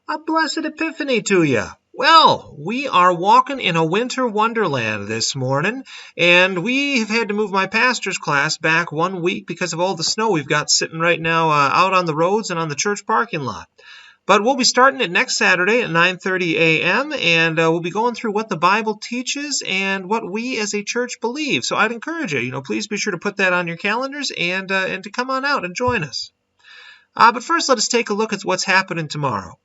A blessed Epiphany to you. Well, we are walking in a winter wonderland this morning, and we have had to move my pastor's class back 1 week because of all the snow we've got sitting right now out on the roads and on the church parking lot. But we'll be starting it next Saturday at 9:30 a.m., and we'll be going through what the Bible teaches and what we as a church believe. So I'd encourage you, please be sure to put that on your calendars and to come on out and join us. But first, let us take a look at what's happening tomorrow.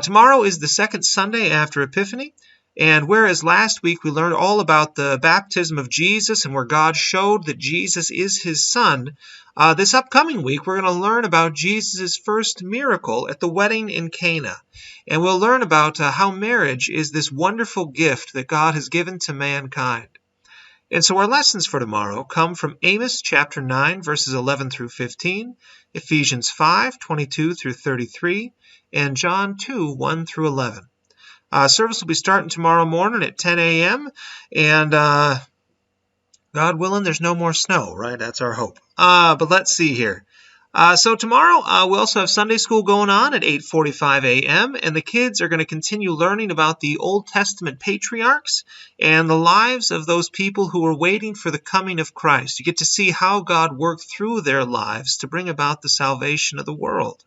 Tomorrow is the second Sunday after Epiphany, and whereas last week we learned all about the baptism of Jesus and where God showed that Jesus is his son, this upcoming week we're going to learn about Jesus' first miracle at the wedding in Cana. And we'll learn about how marriage is this wonderful gift that God has given to mankind. And so our lessons for tomorrow come from Amos chapter 9, verses 11 through 15, Ephesians 5, 22 through 33, and John 2, 1 through 11. Service will be starting tomorrow morning at 10 a.m., and God willing, there's no more snow, right? That's our hope. But let's see here. So tomorrow, we also have Sunday school going on at 8:45 a.m., and the kids are going to continue learning about the Old Testament patriarchs and the lives of those people who were waiting for the coming of Christ. You get to see how God worked through their lives to bring about the salvation of the world.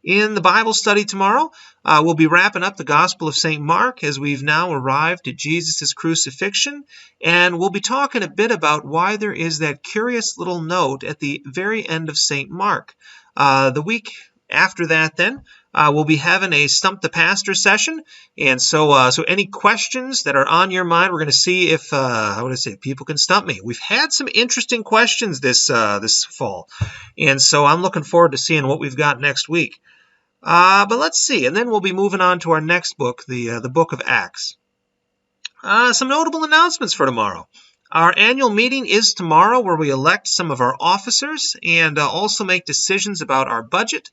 In the Bible study tomorrow, we'll be wrapping up the Gospel of St. Mark as we've now arrived at Jesus' crucifixion, and we'll be talking a bit about why there is that curious little note at the very end of St. Mark. The week after that, then, we'll be having a Stump the Pastor session, and so any questions that are on your mind, we're going to see if, people can stump me. We've had some interesting questions this fall, and so I'm looking forward to seeing what we've got next week. But let's see, and then we'll be moving on to our next book, the book of Acts. Some notable announcements for tomorrow. Our annual meeting is tomorrow, where we elect some of our officers and also make decisions about our budget.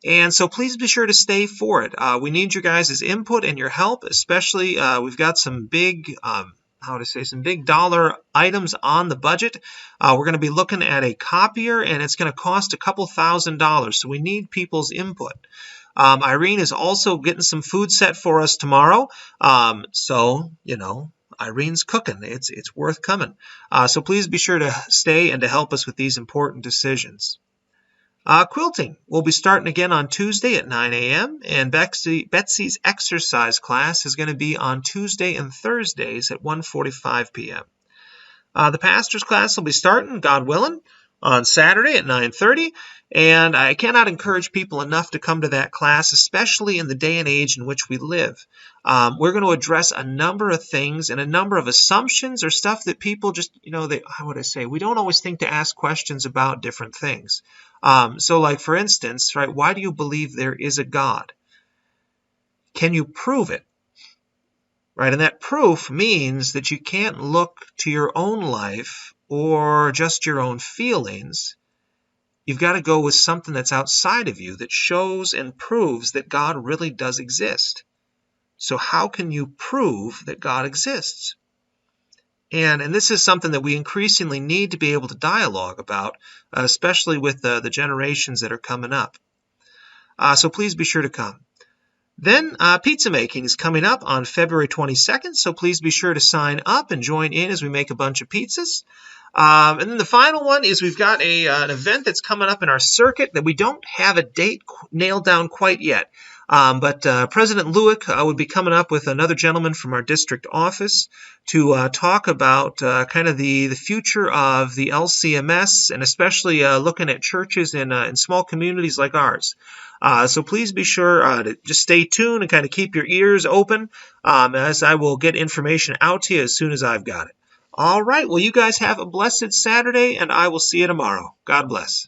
And so please be sure to stay for it. We need your guys' input and your help, especially we've got some big some big dollar items on the budget. We're going to be looking at a copier, and it's going to cost a couple $1,000s, so we need people's input. Irene is also getting some food set for us tomorrow, Irene's cooking. It's worth coming. So please be sure to stay and to help us with these important decisions. Quilting will be starting again on Tuesday at 9 a.m., and Betsy's exercise class is going to be on Tuesday and Thursdays at 1:45 p.m. The pastor's class will be starting, God willing, on Saturday at 9:30, and I cannot encourage people enough to come to that class, especially in the day and age in which we live. We're going to address a number of things and a number of assumptions or stuff that people just, we don't always think to ask questions about different things. So like, for instance, right, why do you believe there is a God? Can you prove it? Right, and that proof means that you can't look to your own life or just your own feelings. You've got to go with something that's outside of you that shows and proves that God really does exist. So how can you prove that God exists? And this is something that we increasingly need to be able to dialogue about, especially with the generations that are coming up. So please be sure to come. Then pizza making is coming up on February 22nd, so please be sure to sign up and join in as we make a bunch of pizzas. And then the final one is we've got an event that's coming up in our circuit that we don't have a date nailed down quite yet. But President Lewick would be coming up with another gentleman from our district office to talk about kind of the future of the LCMS, and especially looking at churches in small communities like ours. So please be sure to just stay tuned and kind of keep your ears open as I will get information out to you as soon as I've got it. All right, well, you guys have a blessed Saturday, and I will see you tomorrow. God bless.